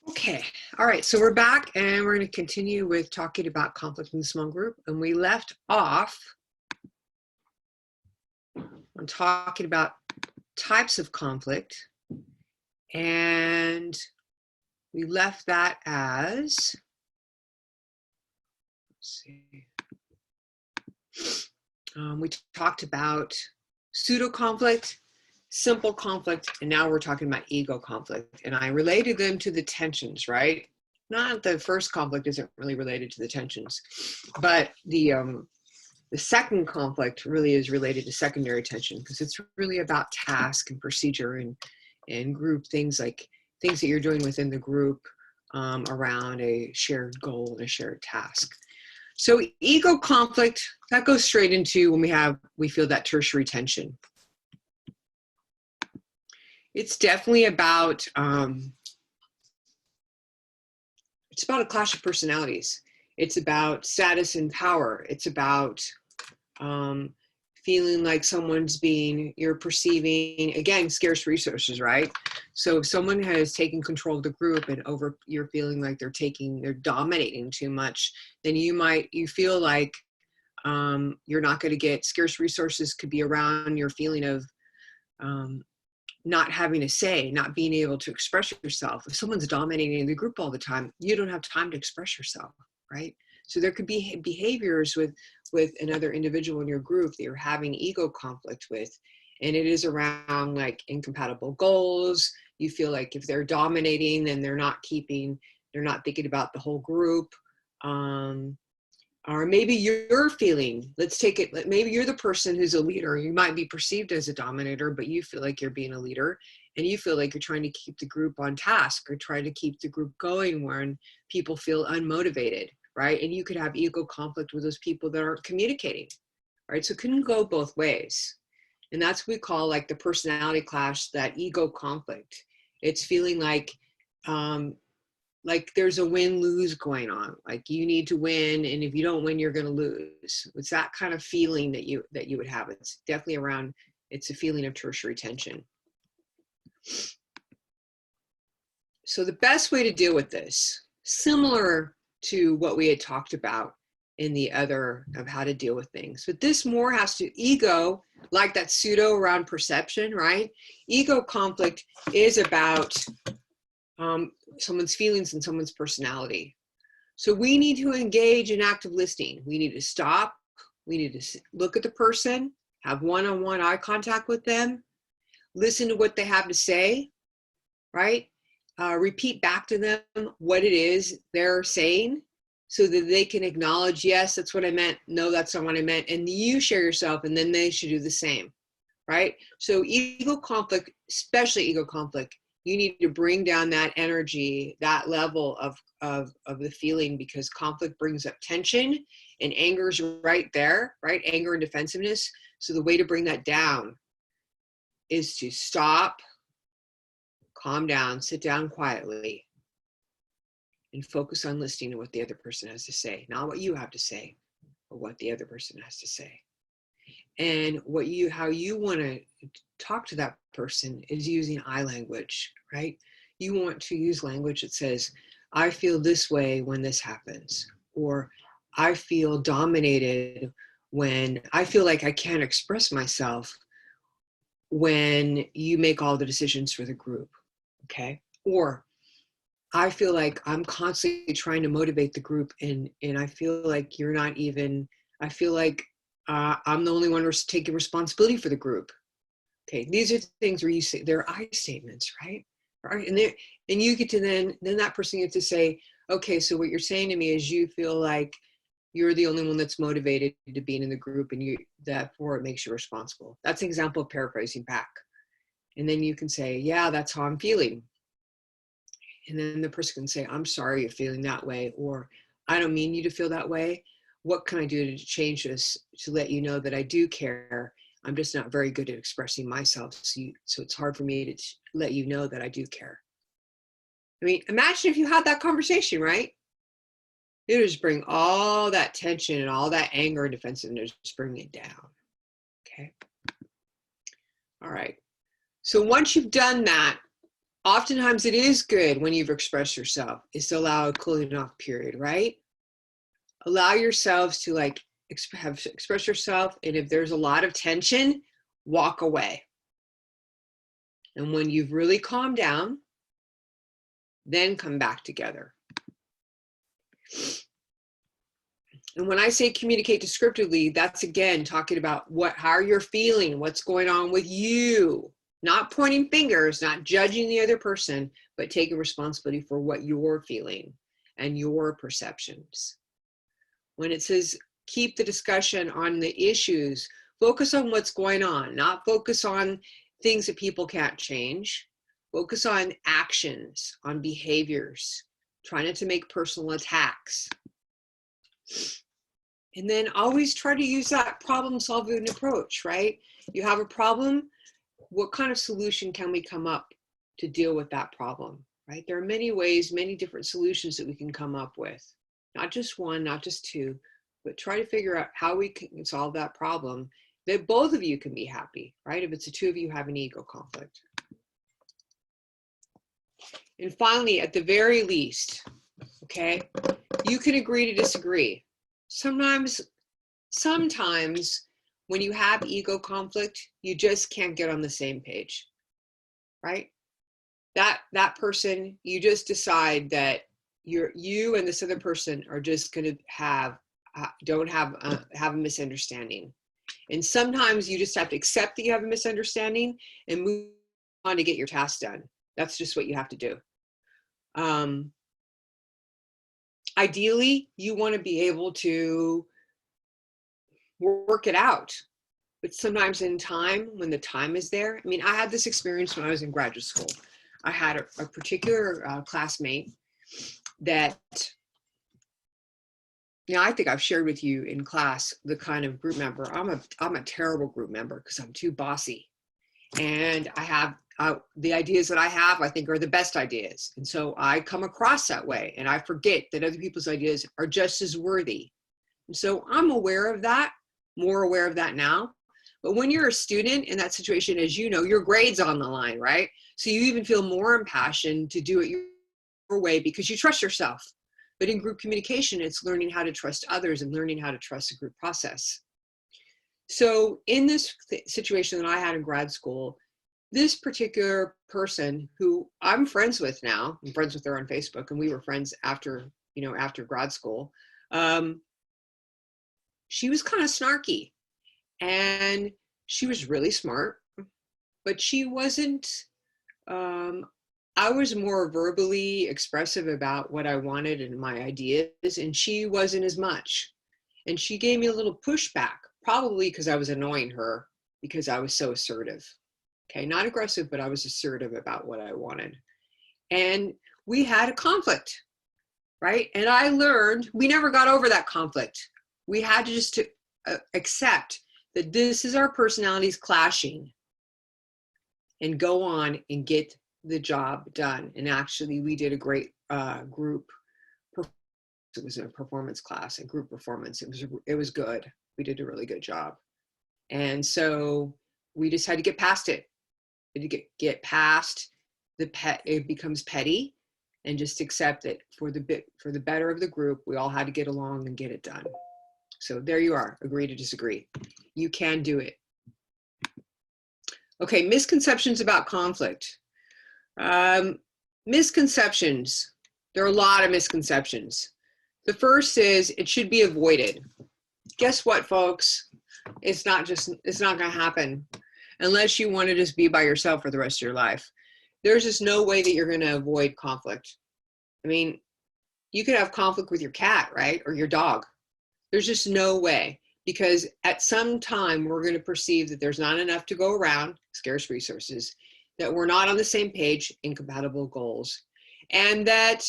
Okay, all right, so we're back and we're going to continue with talking about conflict in the small group. And we left off on talking about types of conflict. And we left that as, let's see, we talked about pseudo conflict, simple conflict, and now we're talking about ego conflict. And I related them to the tensions, right? Not the first conflict isn't really related to the tensions, but the second conflict really is related to secondary tension because it's really about task and procedure and group things, like things that you're doing within the group around a shared goal and a shared task. So ego conflict, that goes straight into when we feel that tertiary tension. It's definitely about it's about a clash of personalities. It's about status and power. It's about feeling like you're perceiving, again, scarce resources, right? So if someone has taken control of the group and you're feeling like they're dominating too much, then you feel like you're not going to get scarce resources. Could be around your feeling of not having a say, not being able to express yourself. If someone's dominating the group all the time, you don't have time to express yourself, right? So there could be behaviors with another individual in your group that you're having ego conflict with. And it is around like incompatible goals. You feel like if they're dominating, then they're not thinking about the whole group. Or maybe you're feeling, maybe you're the person who's a leader. You might be perceived as a dominator, but you feel like you're being a leader and you feel like you're trying to keep the group on task or trying to keep the group going when people feel unmotivated, right? And you could have ego conflict with those people that aren't communicating, right? So it can go both ways. And that's what we call like the personality clash, that ego conflict. It's feeling like there's a win-lose going on, like you need to win, and if you don't win, you're going to lose. It's that kind of feeling that you would have. It's definitely it's a feeling of tertiary tension. So the best way to deal with this, similar to what we had talked about in the other of how to deal with things, but this more has to ego, like that pseudo around perception, right? Ego conflict is about someone's feelings and someone's personality. So we need to engage in active listening. We need to stop. We need to look at the person, have one-on-one eye contact with them, listen to what they have to say, right? Repeat back to them what it is they're saying so that they can acknowledge, yes, that's what I meant. No, that's not what I meant. And you share yourself, and then they should do the same, right? So ego conflict, especially ego conflict, you need to bring down that energy, that level of the feeling, because conflict brings up tension and anger is right there, right? Anger and defensiveness. So the way to bring that down is to stop, calm down, sit down quietly, and focus on listening to what the other person has to say. Not what you have to say, but what the other person has to say. And how you want to talk to that person is using I language, right? You want to use language that says, I feel this way when this happens, or I feel dominated when I feel like I can't express myself when you make all the decisions for the group, okay? Or I feel like I'm constantly trying to motivate the group and I feel like you're not even, I feel like I'm the only one who's taking responsibility for the group. Okay, these are things where you say, they're I statements, right? Right, and you get to then that person gets to say, okay, so what you're saying to me is you feel like you're the only one that's motivated to be in the group, and therefore it makes you responsible. That's an example of paraphrasing back. And then you can say, yeah, that's how I'm feeling. And then the person can say, I'm sorry you're feeling that way, or I don't mean you to feel that way. What can I do to change this to let you know that I do care? I'm just not very good at expressing myself. So it's hard for me to let you know that I do care. I mean, imagine if you had that conversation, right? It would just bring all that tension and all that anger and defensiveness, just bring it down. Okay. All right. So once you've done that, oftentimes it is good when you've expressed yourself is to allow a cooling off period, right? Allow yourselves to like express yourself. And if there's a lot of tension, walk away. And when you've really calmed down, then come back together. And when I say communicate descriptively, that's again talking about how you're feeling, what's going on with you, not pointing fingers, not judging the other person, but taking responsibility for what you're feeling and your perceptions. When it says keep the discussion on the issues, focus on what's going on, not focus on things that people can't change. Focus on actions, on behaviors. Try not to make personal attacks. And then always try to use that problem-solving approach, right? You have a problem, what kind of solution can we come up to deal with that problem, right? There are many ways, many different solutions that we can come up with. Not just one, not just two, but try to figure out how we can solve that problem that both of you can be happy, right? If it's the two of you having ego conflict. And finally, at the very least, okay, you can agree to disagree. Sometimes when you have ego conflict, you just can't get on the same page, right? That person, you just decide that you and this other person are just going to have a misunderstanding. And sometimes you just have to accept that you have a misunderstanding and move on to get your task done. That's just what you have to do. Ideally, you want to be able to work it out. But sometimes in time, when the time is there, I mean, I had this experience when I was in graduate school. I had a particular classmate that, I think I've shared with you in class the kind of group member. I'm a terrible group member because I'm too bossy. And I have the ideas that I have, I think, are the best ideas. And so I come across that way, and I forget that other people's ideas are just as worthy. And so I'm aware of that, more aware of that now. But when you're a student in that situation, as you know, your grade's on the line, right? So you even feel more impassioned to do it your way because you trust yourself. But in group communication, it's learning how to trust others and learning how to trust the group process. So in this situation that I had in grad school, this particular person who I'm friends with now, I'm friends with her on Facebook, and we were friends after grad school, she was kind of snarky, and she was really smart, but she wasn't, I was more verbally expressive about what I wanted and my ideas, and she wasn't as much. And she gave me a little pushback, probably because I was annoying her because I was so assertive. Okay, not aggressive, but I was assertive about what I wanted. And we had a conflict, right? And I learned we never got over that conflict. We had to just accept that this is our personalities clashing and go on and get the job done. And actually, we did a great group. It was a performance class, a group performance. It was good. We did a really good job. And so we just had to get past it. To get past it becomes petty, and just accept that for the better of the group, we all had to get along and get it done. So there you are, agree to disagree. You can do it. Okay, misconceptions about conflict. Misconceptions, there are a lot of misconceptions. The first is it should be avoided. Guess what, folks? It's not gonna happen. Unless you want to just be by yourself for the rest of your life. There's just no way that you're going to avoid conflict. I mean, you could have conflict with your cat, right? Or your dog. There's just no way, because at some time we're going to perceive that there's not enough to go around, scarce resources, that we're not on the same page, incompatible goals, and that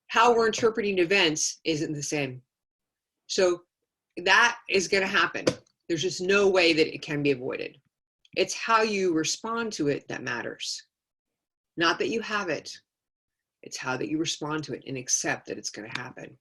how we're interpreting events isn't the same. So that is going to happen. There's just no way that it can be avoided. It's how you respond to it that matters. Not that you have it. It's how that you respond to it and accept that it's going to happen.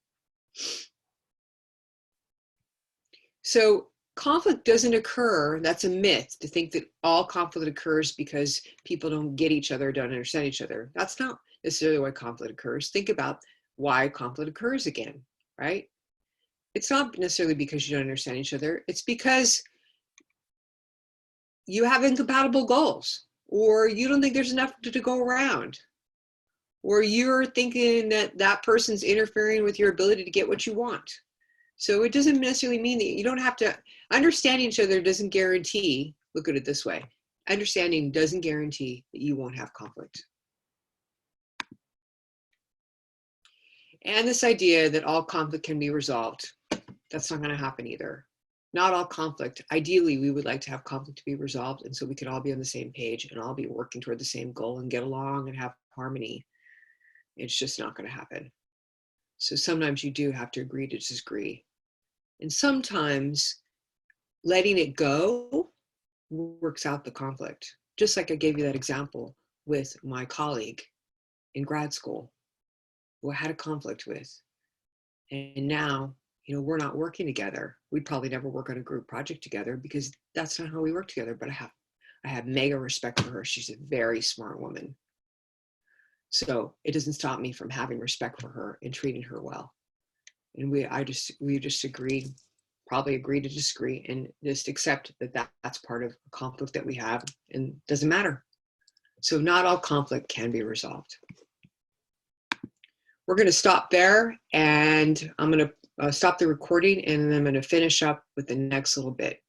So conflict doesn't occur. That's a myth to think that all conflict occurs because people don't get each other, don't understand each other. That's not necessarily why conflict occurs. Think about why conflict occurs again, right? It's not necessarily because you don't understand each other. It's because you have incompatible goals, or you don't think there's enough to go around, or you're thinking that that person's interfering with your ability to get what you want. So it doesn't necessarily mean that you don't have to, understanding each other doesn't guarantee, look at it this way, understanding doesn't guarantee that you won't have conflict. And this idea that all conflict can be resolved, that's not going to happen either. Not all conflict. Ideally, we would like to have conflict to be resolved, and so we could all be on the same page and all be working toward the same goal and get along and have harmony. It's just not going to happen. So sometimes you do have to agree to disagree. And sometimes letting it go works out the conflict. Just like I gave you that example with my colleague in grad school who I had a conflict with. And now, you know, we're not working together. We'd probably never work on a group project together because that's not how we work together. But I have mega respect for her. She's a very smart woman. So it doesn't stop me from having respect for her and treating her well. And we just probably agree to disagree and just accept that that's part of a conflict that we have and doesn't matter. So not all conflict can be resolved. We're going to stop there, and I'm going to stop the recording, and then I'm going to finish up with the next little bit.